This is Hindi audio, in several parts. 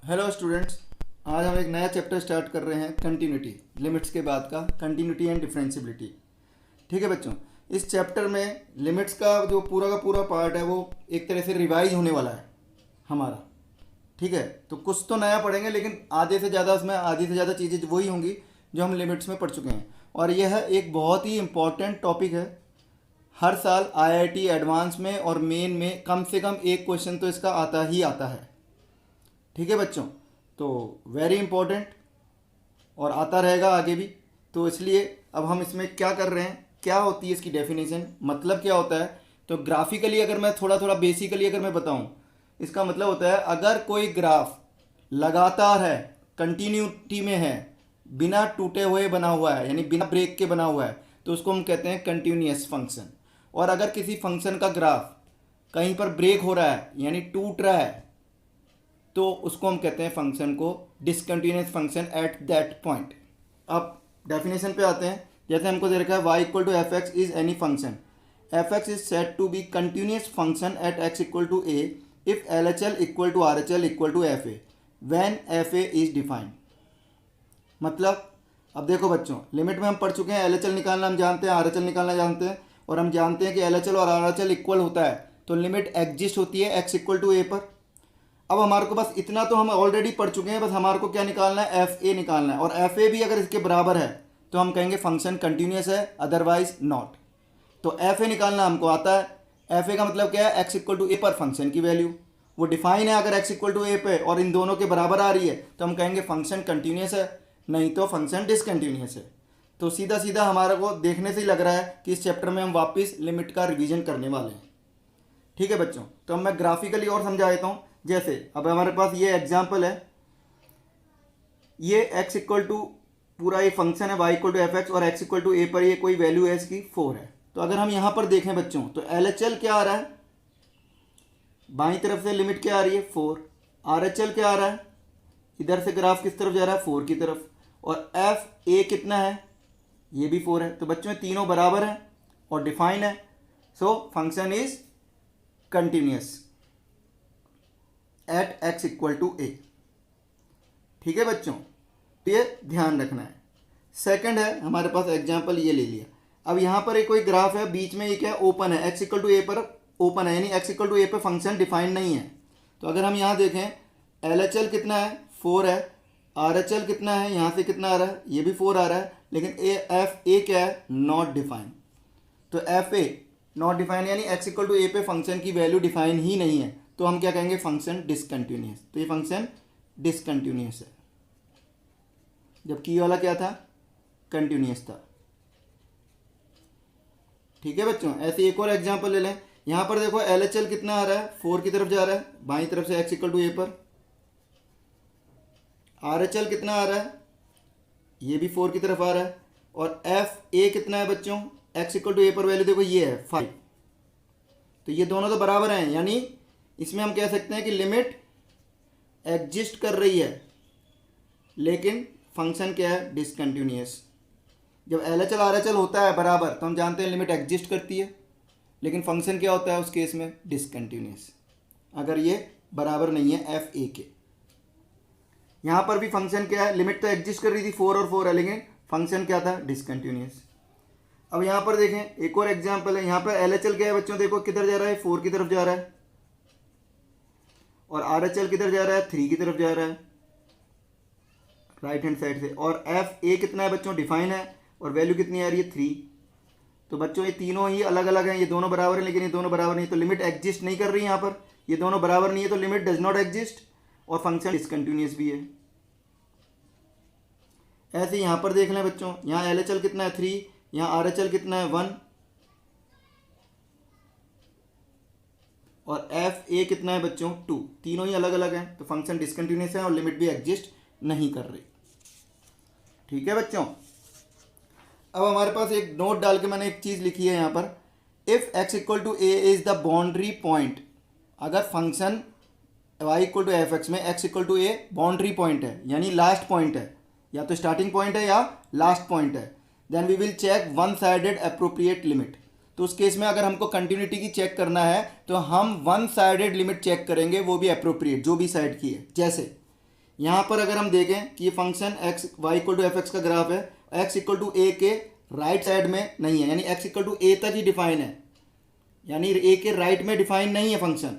Hello students. आज हम एक नया चैप्टर स्टार्ट कर रहे हैं, कंटिन्यूटी। लिमिट्स के बाद का कंटिन्यूटी एंड डिफरेंशियबिलिटी। ठीक है बच्चों, इस चैप्टर में लिमिट्स का जो पूरा का पूरा पार्ट है वो एक तरह से रिवाइज होने वाला है हमारा। ठीक है, तो कुछ तो नया पढ़ेंगे लेकिन आधी से ज़्यादा चीज़ें वही होंगी जो हम लिमिट्स में पढ़ चुके हैं। और यह एक बहुत ही इम्पॉर्टेंट टॉपिक है। हर साल आईआईटी एडवांस में और मेन में कम से कम एक क्वेश्चन तो इसका आता ही आता है। ठीक है बच्चों, तो वेरी इंपॉर्टेंट और आता रहेगा आगे भी। तो इसलिए अब हम इसमें क्या कर रहे हैं, क्या होती है इसकी डेफिनेशन, मतलब क्या होता है। तो ग्राफिकली अगर मैं थोड़ा बेसिकली अगर मैं बताऊं, इसका मतलब होता है अगर कोई ग्राफ लगातार है, कंटिन्यूटी में है, बिना टूटे हुए बना हुआ है, यानी बिना ब्रेक के बना हुआ है, तो उसको हम कहते हैं कंटिन्यूअस फंक्शन। और अगर किसी फंक्शन का ग्राफ कहीं पर ब्रेक हो रहा है यानी टूट रहा है, तो उसको हम कहते हैं फंक्शन को discontinuous function at that point. अब डेफिनेशन पे आते हैं। जैसे हमको दे रखा है y equal to F X is any function, F X is said to be continuous function at x equal to A if L H L equal to R H L equal to F A when F A is defined. मतलब अब देखो बच्चों, लिमिट में हम पढ़ चुके हैं, एल एच एल निकालना हम जानते हैं, आर एच एल निकालना जानते हैं, और हम जानते हैं कि एल एच एल और आर एच एल इक्वल होता है तो लिमिट एग्जिस्ट होती है x इक्वल टू ए पर। अब हमारे को बस इतना तो हम ऑलरेडी पढ़ चुके हैं, बस हमारे को क्या निकालना है, एफ ए निकालना है। और एफ ए भी अगर इसके बराबर है तो हम कहेंगे फंक्शन कंटिन्यूस है, अदरवाइज नॉट। तो एफ ए निकालना हमको आता है। एफ ए का मतलब क्या है, एक्स इक्वल टू ए पर फंक्शन की वैल्यू वो डिफाइन है। अगर एक्स इक्वल टू ए पे और इन दोनों के बराबर आ रही है तो हम कहेंगे फंक्शन कंटिन्यूस है, नहीं तो फंक्शन डिसकंटिन्यूस है। तो सीधा सीधा हमारे को देखने से ही लग रहा है कि इस चैप्टर में हम वापस लिमिट का रिवीजन करने वाले हैं। ठीक है बच्चों, तो अब मैं ग्राफिकली और समझा देता हूँ। जैसे अब हमारे पास ये एग्जाम्पल है, ये x इक्वल टू पूरा ये फंक्शन है y equal to F X और x इक्वल टू ए पर ये कोई वैल्यू है इसकी 4 है। तो अगर हम यहाँ पर देखें बच्चों तो एल एच एल क्या आ रहा है, बाईं तरफ से लिमिट क्या आ रही है 4, आर एच एल क्या आ रहा है, इधर से ग्राफ किस तरफ जा रहा है 4 की तरफ, और एफ ए कितना है, ये भी 4 है। तो बच्चों तीनों बराबर हैं और डिफाइन है, so function is continuous at x equal to a. ठीक है बच्चों, तो ये ध्यान रखना है। सेकंड है हमारे पास एग्जांपल ये ले लिया। अब यहाँ पर एक कोई ग्राफ है, बीच में ये क्या ओपन है, x इक्वल टू ए पर ओपन है, यानी x इक्वल टू ए पर फंक्शन डिफाइंड नहीं है। तो अगर हम यहाँ देखें एल एच एल कितना है 4 है, आर एच एल कितना है, यहाँ से कितना आ रहा है, ये भी 4 आ रहा है, लेकिन एफ ए क्या है, नॉट डिफाइन। तो एफ ए नॉट डिफाइन यानी x इक्वल टू ए पे फंक्शन की वैल्यू डिफाइन ही नहीं है, तो हम क्या कहेंगे फंक्शन डिसकंटिन्यूस। तो ये फंक्शन डिसकंटिन्यूस है, जबकि ये वाला क्या था, कंटिन्यूस था। ठीक है बच्चों, ऐसे एक और एग्जांपल ले लें। यहां पर देखो एल एच एल कितना आ रहा है, 4 की तरफ जा रहा है, बाईं तरफ से x इक्वल टू ए पर। आर एच एल कितना आ रहा है, ये भी 4 की तरफ आ रहा है, और एफ ए कितना है बच्चों, x इक्वल टू ए पर वैल्यू देखो ये है 5। तो ये दोनों तो बराबर हैं, यानी इसमें हम कह सकते हैं कि लिमिट एग्जिस्ट कर रही है लेकिन फंक्शन क्या है, डिसकंटिन्यूअस। जब L H L R H L होता है बराबर तो हम जानते हैं लिमिट एग्जिस्ट करती है, लेकिन फंक्शन क्या होता है उस केस में, डिसकंटिन्यूअस, अगर ये बराबर नहीं है एफ ए के। यहाँ पर भी फंक्शन क्या है, लिमिट तो एग्जिस्ट कर रही थी 4 और 4 है, लेकिन फंक्शन क्या था, डिसकंटिन्यूअस। अब यहाँ पर देखें एक और एग्जाम्पल है, यहाँ पर एल एच एल क्या है बच्चों, देखो किधर जा रहा है, 4 की तरफ जा रहा है, और आर एच एल किधर जा रहा है, 3 की तरफ जा रहा है राइट हैंड साइड से, और एफ ए कितना है बच्चों, डिफाइन है, और वैल्यू कितनी आ रही है 3। तो बच्चों ये तीनों ही अलग अलग हैं, ये दोनों बराबर हैं लेकिन ये दोनों बराबर नहीं, तो लिमिट एग्जिस्ट नहीं कर रही यहाँ पर, ये दोनों बराबर नहीं है तो लिमिट डज नॉट एग्जिस्ट, और फंक्शन डिसकंटिन्यूअस भी है। ऐसे यहाँ पर देख लें बच्चों, यहाँ एल एच एल कितना है 3, यहाँ आर एच एल कितना है 1, और एफ ए कितना है बच्चों 2, तीनों ही अलग अलग हैं, तो फंक्शन डिसकंटिन्यूअस है और लिमिट भी एग्जिस्ट नहीं कर रही। ठीक है बच्चों, अब हमारे पास एक नोट डाल के मैंने एक चीज़ लिखी है यहाँ पर, if x equal to a is the boundary point. अगर function y equal to F x में x equal to a boundary point है, यानी लास्ट पॉइंट है, या तो स्टार्टिंग पॉइंट है या लास्ट पॉइंट है, then we will check one sided appropriate limit. तो उस केस में अगर हमको कंटिन्यूटी की चेक करना है तो हम वन साइडेड लिमिट चेक करेंगे, वो भी अप्रोप्रिएट, जो भी साइड की है। जैसे यहाँ पर अगर हम देखें कि ये function X Y equal to F x का ग्राफ है, एक्स इक्वल टू ए के राइट साइड में नहीं है, यानी एक्स इक्वल टू ए तक ही डिफाइन है, यानी ए के राइट में डिफाइन नहीं है फंक्शन।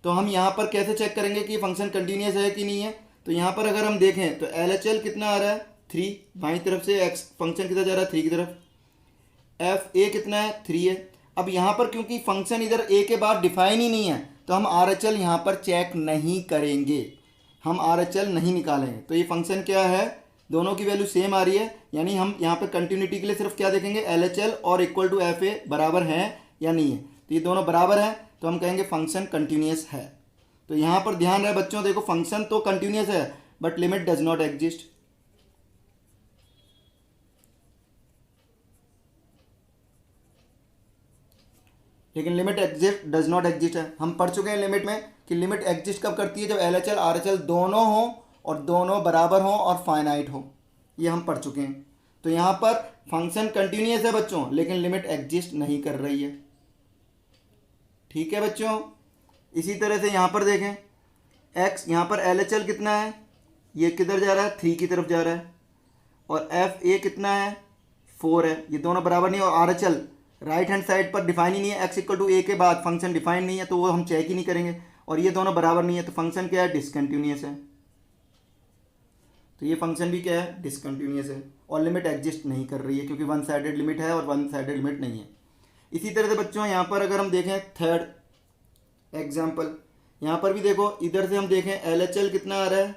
तो हम यहाँ पर कैसे चेक करेंगे कि फंक्शन कंटिन्यूस है कि नहीं है? तो यहाँ पर अगर हम देखें तो एल एच एल कितना आ रहा है 3, बाई तरफ से एक्स फंक्शन कितना जा रहा है 3 की तरफ, एफ ए कितना है 3 है। अब यहाँ पर क्योंकि फंक्शन इधर ए के बाद डिफाइन ही नहीं है तो हम आर एच एल यहाँ पर चेक नहीं करेंगे, हम आर एच एल नहीं निकालेंगे। तो ये फंक्शन क्या है, दोनों की वैल्यू सेम आ रही है, यानी हम यहाँ पर कंटिन्यूटी के लिए सिर्फ क्या देखेंगे, एल एच एल और इक्वल टू एफ ए बराबर हैं या नहीं है। तो ये दोनों बराबर हैं तो हम कहेंगे फंक्शन कंटिन्यूस है। तो यहाँ पर ध्यान रहे बच्चों, देखो फंक्शन तो कंटिन्यूस है but limit does not exist. लेकिन limit exist does not exist है। हम पढ़ चुके हैं लिमिट में कि लिमिट एग्जिस्ट कब करती है, जब L H L R H L दोनों हो और दोनों बराबर हो और फाइनाइट हो, ये हम पढ़ चुके हैं। तो यहाँ पर फंक्शन कंटिन्यूस है बच्चों, लेकिन लिमिट एग्जिस्ट नहीं कर रही है। ठीक है बच्चों, इसी तरह से यहाँ पर देखें x, यहाँ पर एल एच एल कितना है, ये किधर जा रहा है 3 की तरफ जा रहा है, और एफ ए कितना है 4 है, ये दोनों बराबर नहीं। और are H L right hand side पर डिफाइन ही नहीं है, x इक्वल टू ए के बाद फंक्शन डिफाइन नहीं है तो वो हम चेक ही नहीं करेंगे, और ये दोनों बराबर नहीं है तो फंक्शन क्या है, डिसकंटिन्यूस है। तो ये फंक्शन भी क्या है, डिसकंटिन्यूस है, और लिमिट एग्जिस्ट नहीं कर रही है क्योंकि वन साइडेड लिमिट है और वन साइडेड लिमिट नहीं है। इसी तरह से बच्चों यहाँ पर अगर हम देखें थर्ड एग्जाम्पल, यहाँ पर भी देखो इधर से हम देखें एल एच एल कितना आ रहा है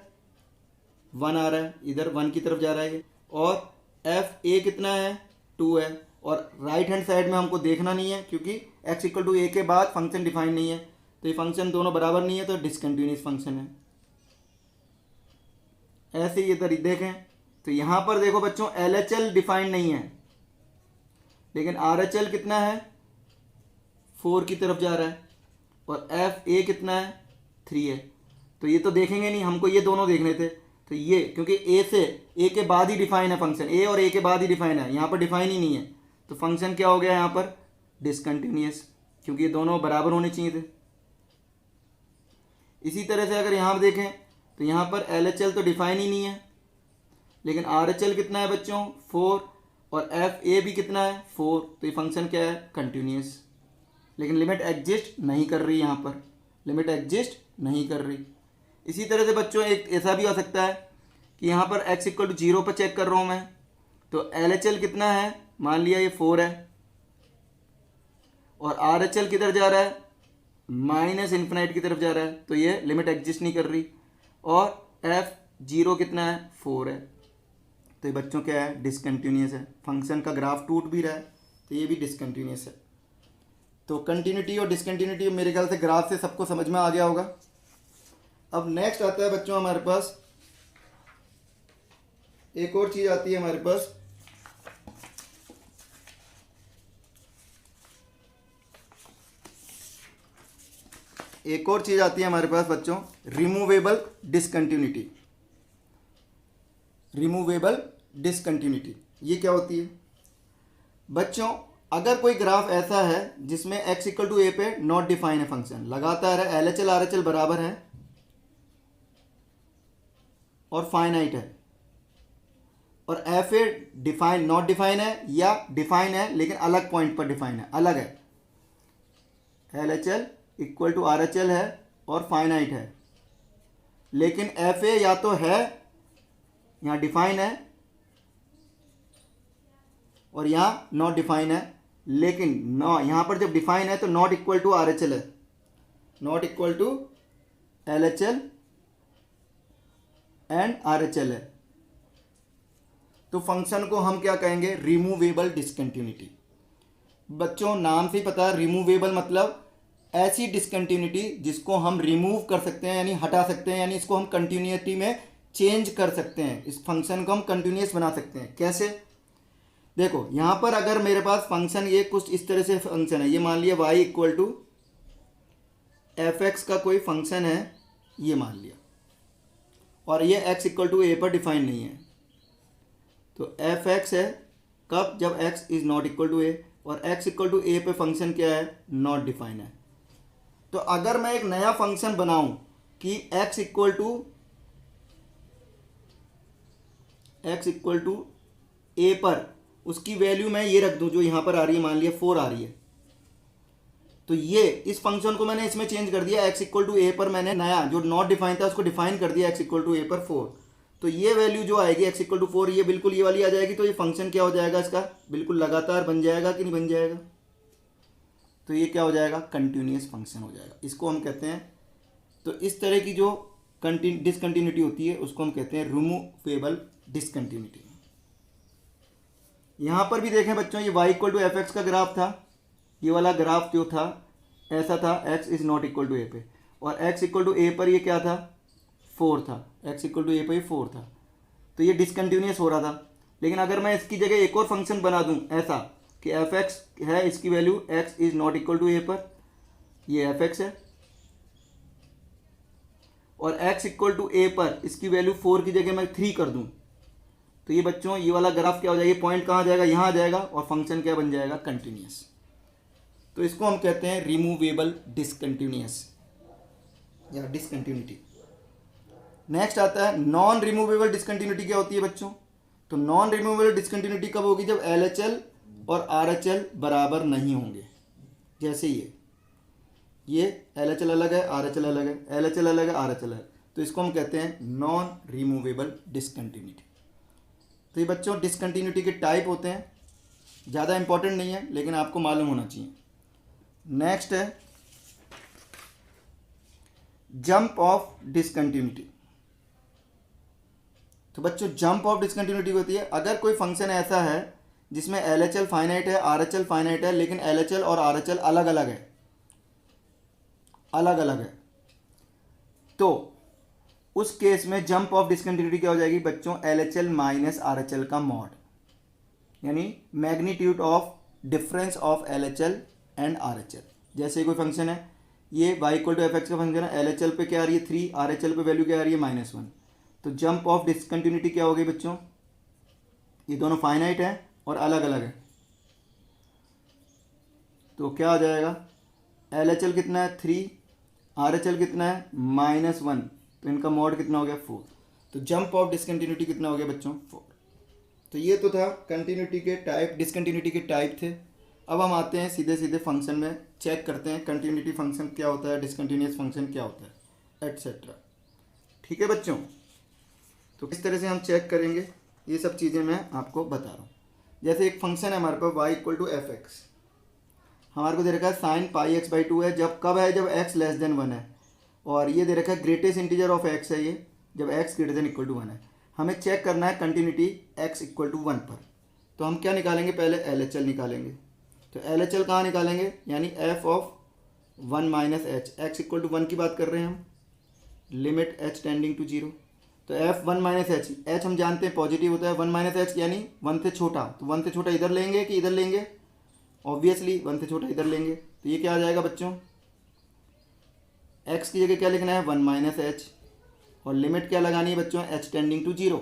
1 आ रहा है, इधर 1 की तरफ जा रहा है, और एफ ए कितना है 2 है, और राइट हैंड साइड में हमको देखना नहीं है क्योंकि x इक्वल टू ए के बाद फंक्शन डिफाइन नहीं है, तो ये फंक्शन दोनों बराबर नहीं है तो डिसकंटिन्यूस फंक्शन है। ऐसे ही इधर देखें तो यहाँ पर देखो बच्चों एल एच एल डिफाइन नहीं है, लेकिन आर एच एल कितना है 4 की तरफ जा रहा है, और एफ ए कितना है 3 है। तो ये तो देखेंगे नहीं, हमको ये दोनों देखने थे। तो ये क्योंकि ए से ए के बाद ही डिफाइन है फंक्शन, ए और ए के बाद ही डिफाइन है, यहाँ पर डिफाइन ही नहीं है, तो फंक्शन क्या हो गया यहाँ पर, डिसकंटिन्यूस, क्योंकि ये दोनों बराबर होने चाहिए थे। इसी तरह से अगर यहाँ देखें तो यहाँ पर एल एच एल तो डिफाइन ही नहीं है, लेकिन आर एच एल कितना है बच्चों 4, और एफ ए भी कितना है 4, तो ये फंक्शन क्या है, कंटिन्यूस। लेकिन लिमिट एग्जिस्ट नहीं कर रही, यहाँ पर लिमिट एग्जिस्ट नहीं कर रही। इसी तरह से बच्चों एक ऐसा भी हो सकता है कि यहाँ पर x इक्वल टू 0 पर चेक कर रहा हूँ मैं, तो एल एच एल कितना है, मान लिया ये 4 है, और आर एच एल किधर जा रहा है, माइनस इन्फिनाइट की तरफ जा रहा है, तो ये लिमिट एग्जिस्ट नहीं कर रही। और एफ 0 कितना है 4 है, तो ये बच्चों क्या है, डिसकंटिन्यूस है, फंक्शन का ग्राफ टूट भी रहा है तो ये भी डिसकंटिन्यूस है। तो कंटिन्यूटी और डिसकंटिन्यूटी मेरे ख्याल से ग्राफ से सबको समझ में आ गया होगा। अब नेक्स्ट आता है बच्चों हमारे पास एक और चीज आती है हमारे पास, एक और चीज आती है हमारे पास बच्चों, रिमूवेबल डिसकंटिन्यूटी। रिमूवेबल डिसकंटिन्यूटी ये क्या होती है बच्चों, अगर कोई ग्राफ ऐसा है जिसमें x इक्वल टू ए पे नॉट डिफाइन है फंक्शन, लगातार है, L H L R H L बराबर है और फाइनाइट है, और F A define not define है या डिफाइन है लेकिन अलग पॉइंट पर डिफाइन है, अलग है, L H L equal to R H L है और फाइनाइट है, लेकिन एफ ए या तो है यहाँ डिफाइन है और यहाँ नॉट डिफाइन है, लेकिन नॉ यहाँ पर जब डिफाइन है तो not equal to R H L है, not equal to L H L and R H L है, तो फंक्शन को हम क्या कहेंगे, रिमूवेबल डिसकंटिन्यूटी। बच्चों नाम से ही पता है, रिमूवेबल मतलब ऐसी डिसकंटिन्यूटी जिसको हम रिमूव कर सकते हैं, यानी हटा सकते हैं, यानी इसको हम कंटिन्यूटी में चेंज कर सकते हैं, इस फंक्शन को हम कंटिन्यूस बना सकते हैं। कैसे, देखो यहाँ पर अगर मेरे पास फंक्शन ये कुछ इस तरह से फंक्शन है, ये मान लिया y equal to F x का कोई फंक्शन है, ये मान लिया, और ये x इक्वल टू ए पर डिफाइन नहीं है, तो एफ एक्स है कब, जब x is not equal to a, और x इक्वल टू ए पे फंक्शन क्या है, नॉट डिफाइन है। तो अगर मैं एक नया फंक्शन बनाऊं कि x equal to x equal to ए पर उसकी वैल्यू मैं ये रख दूं जो यहाँ पर आ रही है, मान लिया 4 आ रही है, तो ये इस फंक्शन को मैंने इसमें चेंज कर दिया, एक्स इक्वल टू ए पर मैंने नया जो नॉट डिफाइन था उसको डिफाइन कर दिया एक्स इक्वल टू ए पर 4। तो ये वैल्यू जो आएगी एक्स इक्वल टू 4, ये बिल्कुल ये वाली आ जाएगी। तो ये फंक्शन क्या हो जाएगा इसका, बिल्कुल लगातार बन जाएगा कि नहीं बन जाएगा। तो ये क्या हो जाएगा, कंटिन्यूस फंक्शन हो जाएगा। इसको हम कहते हैं, तो इस तरह की जो डिसकंटिन्यूटी होती है उसको हम कहते हैं रिमूवेबल डिसकंटिन्यूटी। यहाँ पर भी देखें बच्चों, ये y equal to F x का ग्राफ था, ये वाला ग्राफ जो था ऐसा था, x is not equal to a पे, और x इक्वल टू ए पर ये क्या था, 4 था, x इक्वल टू ए पर ये 4 था। तो ये डिसकंटिन्यूस हो रहा था। लेकिन अगर मैं इसकी जगह एक और फंक्शन बना दूं ऐसा कि एफ एक्स है, इसकी value x is not equal to ए पर, ये एफ एक्स है, और x इक्वल टू ए पर इसकी वैल्यू 4 की जगह मैं 3 कर दूं, तो ये बच्चों ये वाला ग्राफ क्या हो जाएगा, ये पॉइंट कहाँ जाएगा, यहाँ आ जाएगा, और फंक्शन क्या बन जाएगा, कंटिन्यूस। तो इसको हम कहते हैं रिमूवेबल डिसकंटिन्यूस या डिसकंटिन्यूटी। नेक्स्ट आता है नॉन रिमूवेबल डिसकंटिन्यूटी। क्या होती है बच्चों, तो नॉन रिमूवेबल डिसकंटिन्यूटी कब होगी, जब LHL और RHL बराबर नहीं होंगे। जैसे ये LHL अलग है, RHL अलग है, LHL अलग है, RHL अलग है, तो इसको हम कहते हैं नॉन रिमूवेबल डिसकंटिन्यूटी। तो ये बच्चों डिसकंटिन्यूटी के टाइप होते हैं, ज़्यादा इंपॉर्टेंट नहीं है लेकिन आपको मालूम होना चाहिए। नेक्स्ट है जंप ऑफ डिसकंटिन्यूटी। तो बच्चों जंप ऑफ डिसकंटिन्यूटी होती है अगर कोई फंक्शन ऐसा है जिसमें LHL फाइनाइट है, RHL फाइनाइट है, लेकिन LHL और RHL अलग अलग है, अलग अलग है, तो उस केस में जंप ऑफ डिसकंटिन्यूटी क्या हो जाएगी बच्चों, LHL माइनस RHL का मॉड, यानी magnitude of difference of LHL and RHL। जैसे कोई फंक्शन है, ये y equal to F x का फंक्शन है, LHL पे क्या आ रही है 3, RHL पे वैल्यू क्या आ रही है -1, तो जंप ऑफ डिसकंटिन्यूटी क्या हो गई बच्चों, ये दोनों फाइनाइट है और अलग अलग है, तो क्या आ जाएगा, LHL कितना है 3, RHL कितना है -1, तो इनका मॉड कितना हो गया 4, तो जंप ऑफ डिसकंटिन्यूटी कितना हो गया बच्चों 4। तो ये तो था कंटिन्यूटी के टाइप, डिसकंटिन्यूटी के टाइप थे। अब हम आते हैं सीधे सीधे फंक्शन में, चेक करते हैं कंटिन्यूटी फंक्शन क्या होता है, डिसकंटिन्यूस फंक्शन क्या होता है, एटसेट्रा। ठीक है बच्चों, तो किस तरह से हम चेक करेंगे ये सब चीज़ें मैं आपको बता रहा हूँ। जैसे एक फंक्शन है हमारे पास y equal to F x, हमारे को दे रखा है साइन पाई एक्स बाई 2 है, जब कब है, जब x लेस देन 1 है, और ये दे रखा है ग्रेटेस्ट इंटीजर ऑफ x है ये, जब x greater than equal to 1 है। हमें चेक करना है कंटिन्यूटी x इक्वल टू 1 पर, तो हम क्या निकालेंगे, पहले LHL निकालेंगे। तो LHL कहाँ निकालेंगे, यानी f of 1 minus h, x equal to 1 की बात कर रहे हैं हम, लिमिट h टेंडिंग टू 0, तो f 1 माइनस एच, h हम जानते हैं पॉजिटिव होता है, 1 माइनस एच यानी 1 से छोटा, तो 1 से छोटा इधर लेंगे कि इधर लेंगे, ऑब्वियसली 1 से छोटा इधर लेंगे, तो ये क्या आ जाएगा बच्चों, x की जगह क्या लिखना है 1 माइनस एच, और लिमिट क्या लगानी है बच्चों, h टेंडिंग टू 0।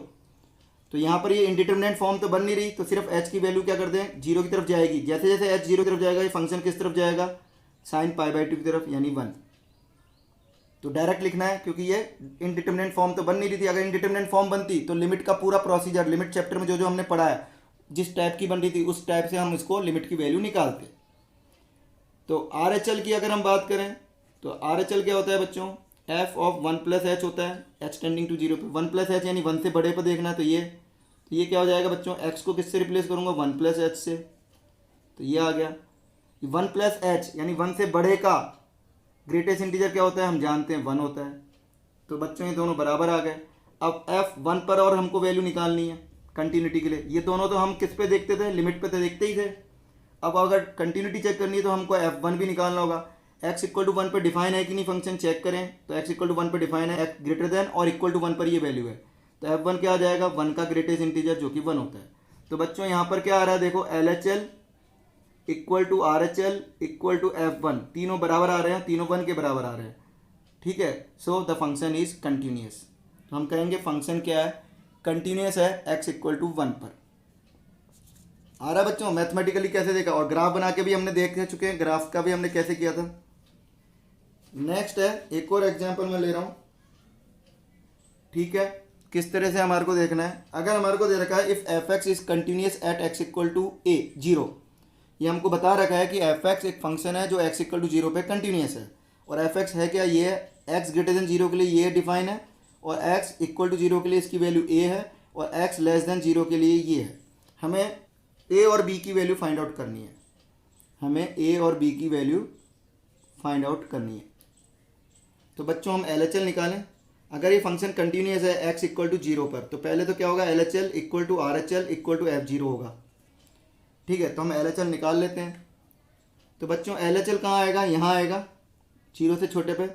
तो यहाँ पर ये इंडिटरमिनेट फॉर्म तो बन नहीं रही, तो सिर्फ h की वैल्यू क्या कर दें, 0 की तरफ जाएगी। जैसे जैसे h 0 की तरफ जाएगा ये फंक्शन किस तरफ जाएगा, साइन पाई बाई 2 की तरफ, यानी 1। तो डायरेक्ट लिखना है क्योंकि ये इंडिटरमिनेट फॉर्म तो बन नहीं रही थी। अगर इंडिटरमिनेट फॉर्म बनती तो लिमिट का पूरा प्रोसीजर, लिमिट चैप्टर में जो जो हमने पढ़ा है, जिस टाइप की बन रही थी उस टाइप से हम इसको लिमिट की वैल्यू निकालते। तो RHL की अगर हम बात करें तो RHL क्या होता है बच्चों, f ऑफ 1 प्लस एच होता है, h टेंडिंग टू 0 पे, 1 प्लस एच यानी 1 से बड़े पर देखना है, तो ये क्या हो जाएगा बच्चों, x को किससे रिप्लेस करूँगा, 1 प्लस एच से, तो ये आ गया 1 प्लस एच यानी 1 से बड़े का ग्रेटेस्ट इंटीजर क्या होता है, हम जानते हैं 1 होता है। तो बच्चों ये दोनों बराबर आ गए। अब f 1 पर और हमको वैल्यू निकालनी है कंटिन्यूटी के लिए, ये दोनों तो हम किस पे देखते थे, लिमिट पे तो देखते ही थे। अब अगर कंटिन्यूटी चेक करनी है तो हमको f1 भी निकालना होगा। x इक्वल टू 1 पर डिफाइन है कि नहीं फंक्शन, चेक करें, तो x इक्वल टू 1 पर डिफाइन है, x ग्रेटर देन और इक्वल टू 1 पर ये वैल्यू है, तो f1 क्या आ जाएगा, 1 का ग्रेटेस्ट इंटीजर जो कि 1 होता है। तो बच्चों यहाँ पर क्या आ रहा है देखो, LHL equal to RHL equal to f1, तीनों बराबर आ रहे हैं, तीनों 1 के बराबर आ रहे हैं। ठीक है, so the function is continuous. तो हम कहेंगे फंक्शन क्या है, कंटिन्यूस है x इक्वल टू 1 पर। आ रहा बच्चों, मैथमेटिकली कैसे देखा, और ग्राफ बना के भी हमने देख चुके हैं, ग्राफ का भी हमने कैसे किया था। नेक्स्ट है एक और एग्जांपल मैं ले रहा हूं, ठीक है, किस तरह से हमारे को देखना है, अगर हमारे को दे रखा है if f x is continuous at x equal to a 0, ये हमको बता रखा है कि एफ एक्स एक फंक्शन है जो एक्स इक्वल टू 0 पे कंटिन्यूस है, और एफ एक्स है क्या, ये एक्स ग्रेटर देन 0 के लिए ये डिफाइन है, और एक्स इक्वल टू 0 के लिए इसकी वैल्यू ए है, और एक्स लेस देन 0 के लिए ये है। हमें ए और बी की वैल्यू फाइंड आउट करनी है, हमें ए और बी की वैल्यू फाइंड आउट करनी है। तो बच्चों हम एल एच एल निकालें। अगर ये फंक्शन कंटिन्यूस है एक्स इक्वल टू 0 पर, तो पहले तो क्या होगा, L H L equal to R H L equal to f 0 होगा। ठीक है, तो हम एल एच एल निकाल लेते हैं। तो बच्चों एल एच एल कहाँ आएगा, यहाँ आएगा 0 से छोटे पे,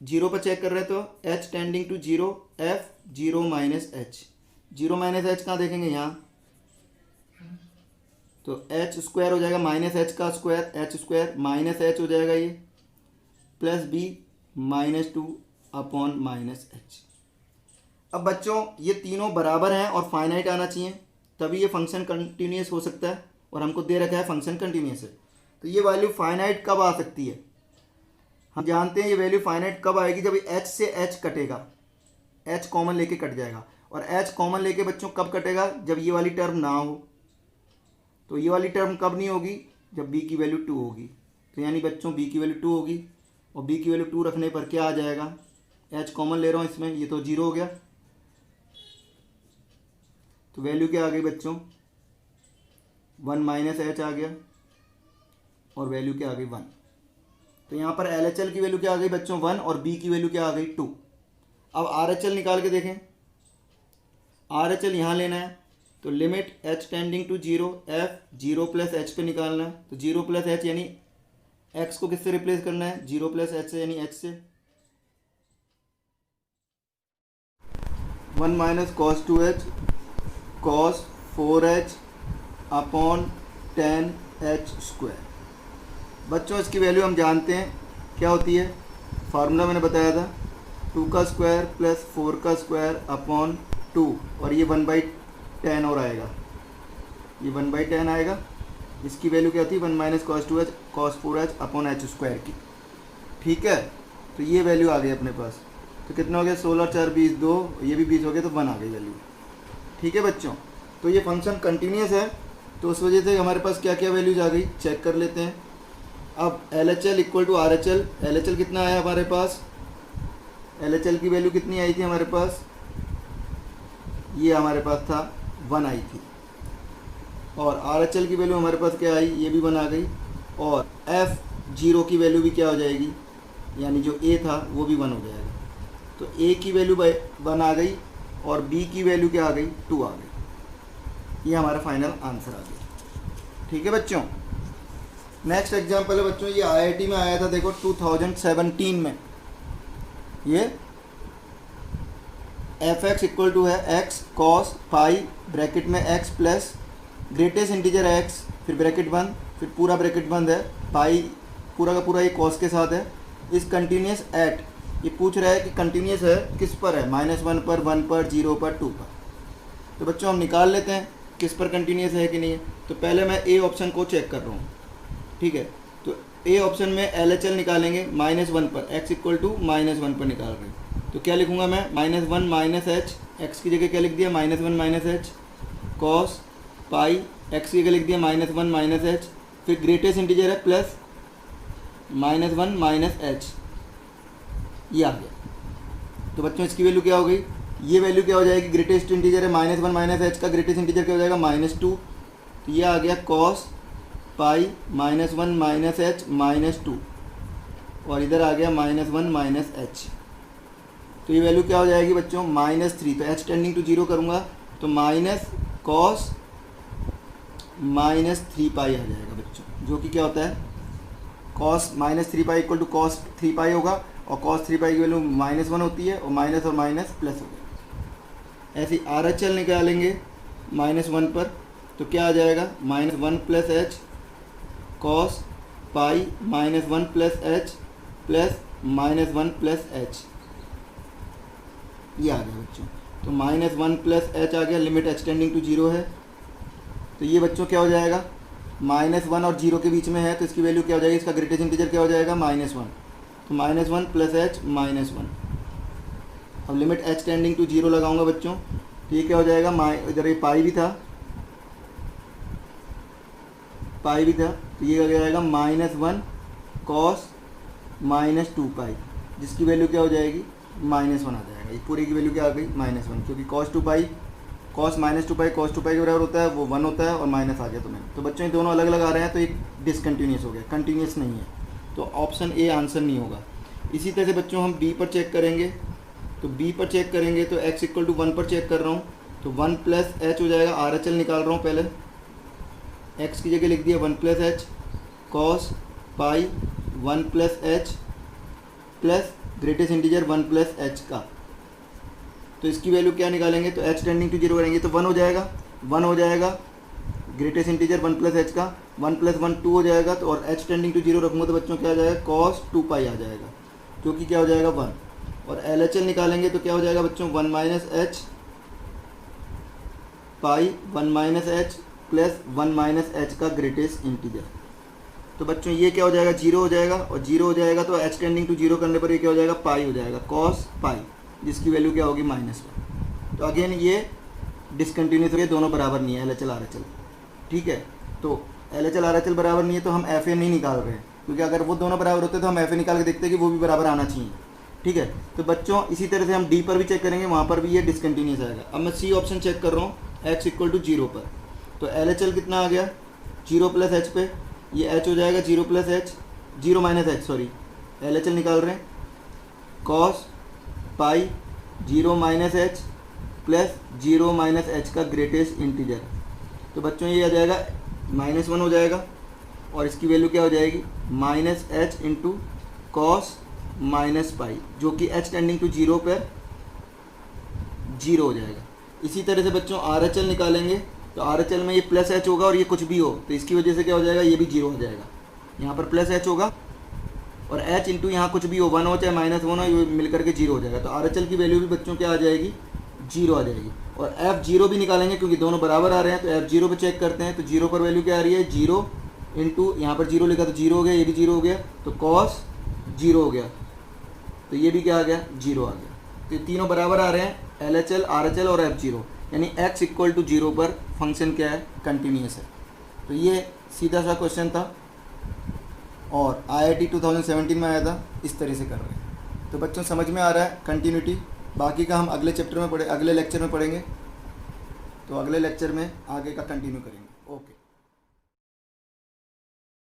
0 पर चेक कर रहे हैं तो h tending to 0 f 0 minus h, 0 minus h कहाँ देखेंगे, यहाँ, तो एच स्क्वायर हो जाएगा माइनस एच का square, h square minus h हो जाएगा ये, plus b minus 2 upon minus h. अब बच्चों ये तीनों बराबर हैं और फाइनाइट आना चाहिए, तभी ये फंक्शन कंटिन्यूस हो सकता है, और हमको दे रखा है फंक्शन कंटिन्यूस है। तो ये वैल्यू फाइनाइट कब आ सकती है, हम जानते हैं ये वैल्यू फाइनाइट कब आएगी, जब एच से एच कटेगा, एच कॉमन लेके कट जाएगा, और एच कॉमन लेके बच्चों कब कटेगा, जब ये वाली टर्म ना हो। तो ये वाली टर्म कब नहीं होगी, जब b की वैल्यू 2 होगी। तो यानी बच्चों b की वैल्यू 2 होगी, और b की वैल्यू 2 रखने पर क्या आ जाएगा, h कॉमन ले रहा हूँ इसमें, ये तो 0 हो गया, तो वैल्यू क्या आ गई बच्चों, 1 माइनस एच आ गया, और वैल्यू क्या आ गई 1। तो यहाँ पर एल एच एल की वैल्यू क्या आ गई बच्चों 1, और b की वैल्यू क्या आ गई 2। अब आर एच एल निकाल के देखें, आर एच एल यहाँ लेना है, तो limit h tending to 0 f 0 plus h पे निकालना है। तो 0 प्लस एच यानी x को किससे रिप्लेस करना है, 0 प्लस एच से यानी h से, 1 minus cos 2h cos 4h upon 10h square. बच्चों इसकी वैल्यू हम जानते हैं क्या होती है, फार्मूला मैंने बताया था, 2 का स्क्वायर प्लस 4 का स्क्वायर अपॉन 2, और ये 1/10 और आएगा, ये 1/10 आएगा। इसकी वैल्यू क्या थी, 1 minus cos 2h cos 4h upon h square की। ठीक है, तो ये वैल्यू आ गई अपने पास। तो कितना हो गया, 16 4 20 2, ये भी 20 हो गया, तो 1 आ गई वैल्यू। ठीक है बच्चों, तो ये फंक्शन कंटिन्यूस है, तो उस वजह से हमारे पास क्या क्या वैल्यूज आ गई, चेक कर लेते हैं। अब L H L equal to R H L, L H L कितना आया हमारे पास, एल एच एल की वैल्यू कितनी आई थी हमारे पास, ये हमारे पास था 1 आई थी, और आर एच एल की वैल्यू हमारे पास क्या आई, ये भी 1 आ गई, और एफ 0 की वैल्यू भी क्या हो जाएगी, यानी जो ए था वो भी 1 हो जाएगा। तो ए की वैल्यू 1 आ गई, और बी की वैल्यू क्या आ गई, 2 आ गई। ये हमारा फाइनल आंसर आ गया। ठीक है बच्चों, नेक्स्ट एग्जाम्पल है बच्चों, ये आईआईटी में आया था, देखो 2017 में, ये एफ एक्स इक्वल टू है एक्स कॉस पाई ब्रैकेट में x plus greatest integer x, फिर ब्रैकेट बंद, फिर पूरा ब्रैकेट बंद है, पाई पूरा का पूरा ये कॉस के साथ है, इस कंटिन्यूस एट, ये पूछ रहा है कि कंटिन्यूस है किस पर है, -1 पर, 1 पर, 0 पर, 2 पर। तो बच्चों हम निकाल लेते हैं किस पर कंटिन्यूस है कि नहीं है। तो पहले मैं ए ऑप्शन को चेक कर रहा हूँ। ठीक है, तो ए ऑप्शन में एल एच एल निकालेंगे -1 पर, एक्स इक्वल टू -1 पर निकाल रहे हैं। तो क्या लिखूंगा मैं, -1 माइनस एच, एक्स की जगह क्या लिख दिया, -1 minus H, cos pi x की जगह लिख दिया -1 माइनस एच, फिर ग्रेटेस्ट इंटीजर है प्लस -1 माइनस एच, ये आ गया। तो बच्चों इसकी वैल्यू क्या हो गई, ये वैल्यू क्या हो जाएगी, ग्रेटेस्ट इंटीजर है -1 माइनस एच का ग्रेटेस्ट इंटीजर क्या हो जाएगा, -2, तो ये आ गया कॉस पाई -1 माइनस एच -2, और इधर आ गया -1 माइनस एच। तो ये वैल्यू क्या हो जाएगी बच्चों, -3, तो एच टेंडिंग टू 0 करूँगा तो माइनस कॉस -3 पाई आ जाएगा बच्चों, जो कि क्या होता है, cos -3 pi equal to cos 3 pi होगा, और कॉस 3 पाई की वैल्यू -1 होती है, और माइनस और माइनस प्लस हो गया। ऐसे आर एच एल निकालेंगे -1 पर, तो क्या आ जाएगा, -1 plus H cos pi -1 plus H plus -1 plus H, ये आ गया बच्चों। तो -1 प्लस एच आ गया, लिमिट एच टेंडिंग टू 0 है, तो ये बच्चों क्या हो जाएगा, -1 और 0 के बीच में है, तो इसकी वैल्यू क्या हो जाएगी, इसका ग्रेटेस्ट इंटीजर क्या हो जाएगा, -1, तो -1 प्लस एच -1। अब लिमिट h टेंडिंग टू 0 लगाऊंगा बच्चों, तो ये क्या हो जाएगा, इधर ये पाई भी था, तो ये हो जाएगा -1 cos -2 जिसकी वैल्यू क्या हो जाएगी, -1 आ जाएगा। ये पूरे की वैल्यू क्या आ गई, -1, क्योंकि cos -2 के बराबर होता है, वो 1 होता है और माइनस आ गया तुम्हें। तो बच्चों ये दोनों अलग अलग आ रहे हैं, तो एक डिसकंटिन्यूस हो गया, कंटिन्यूस नहीं है, तो ऑप्शन ए आंसर नहीं होगा। इसी तरह से बच्चों हम बी पर चेक करेंगे, तो बी पर चेक करेंगे तो x = 1 पर चेक कर रहा हूँ, तो 1 + h हो जाएगा, RHL निकाल रहा हूँ पहले, x की जगह लिख दिया 1 + h cos पाई 1 + h plus greatest integer 1 + h का, तो इसकी वैल्यू क्या निकालेंगे, तो h टेंडिंग टू 0 करेंगे तो 1 हो जाएगा, ग्रेटेस्ट इंटीजर 1 + h का, 1 + 1 2 हो जाएगा, तो और h टेंडिंग टू 0 रखूँगा तो बच्चों क्या आ जाएगा, cos 2 आ जाएगा, जो कि क्या हो जाएगा 1, और LHL निकालेंगे तो क्या हो जाएगा बच्चों 1 - h पाई 1 - h प्लस 1 - h का ग्रेटेस्ट इंटीजर। तो बच्चों ये क्या हो जाएगा, 0 हो जाएगा, और 0 हो जाएगा तो h टेंडिंग टू 0 करने पर ये क्या हो जाएगा, पाई हो जाएगा, cos पाई, जिसकी वैल्यू क्या होगी, -1। तो अगेन ये डिसकंटिन्यूस हो गया, दोनों बराबर नहीं है LHL RHL, ठीक है। तो LHL RHL बराबर नहीं है तो हम FA नहीं निकाल रहे हैं, क्योंकि अगर वो दोनों बराबर होते तो हम FA निकाल के देखते कि वो भी बराबर आना चाहिए, ठीक है। तो बच्चों इसी तरह से हम D पर भी चेक करेंगे, वहाँ पर भी ये डिसकंटिन्यूस आएगा। अब मैं C ऑप्शन चेक कर रहा हूँ, x = 0 पर, तो LHL कितना आ गया, 0 + h पे, ये h हो जाएगा 0 + h 0 - h, सॉरी LHL निकाल रहे हैं, cos पाई 0 - h प्लस 0 - h का ग्रेटेस्ट इंटीजर। तो बच्चों ये आ जाएगा -1 हो जाएगा, और इसकी वैल्यू क्या हो जाएगी, -h इंटू cos -पाई, जो कि h टेंडिंग टू 0 पर 0 हो जाएगा। इसी तरह से बच्चों RHL निकालेंगे, तो RHL में ये +h होगा और ये कुछ भी हो, तो इसकी वजह से क्या हो जाएगा, ये भी 0 हो जाएगा, यहाँ पर +h होगा और h इंटू यहाँ कुछ भी हो, 1 हो चाहे -1 हो, ये मिलकर के 0 हो जाएगा। तो RHL की वैल्यू भी बच्चों क्या आ जाएगी, 0 आ जाएगी। और F0 भी निकालेंगे, क्योंकि दोनों बराबर आ रहे हैं, तो F0 पे चेक करते हैं, तो 0 पर वैल्यू क्या आ रही है, 0 इंटू यहाँ पर 0 लिखा तो 0 हो गया, ये भी 0 हो गया, तो cos 0 हो गया, तो ये भी क्या आ गया, 0 आ गया। तो ये तीनों बराबर आ रहे हैं, LHL RHL और F0, यानी x = 0 पर फंक्शन क्या है, कंटिन्यूस है। तो ये सीधा सा क्वेश्चन था और IIT 2017 में आया था, इस तरह से कर रहे हैं। तो बच्चों समझ में आ रहा है कंटिन्यूटी, बाकी का हम अगले चैप्टर में अगले लेक्चर में पढ़ेंगे, तो अगले लेक्चर में आगे का कंटिन्यू करेंगे।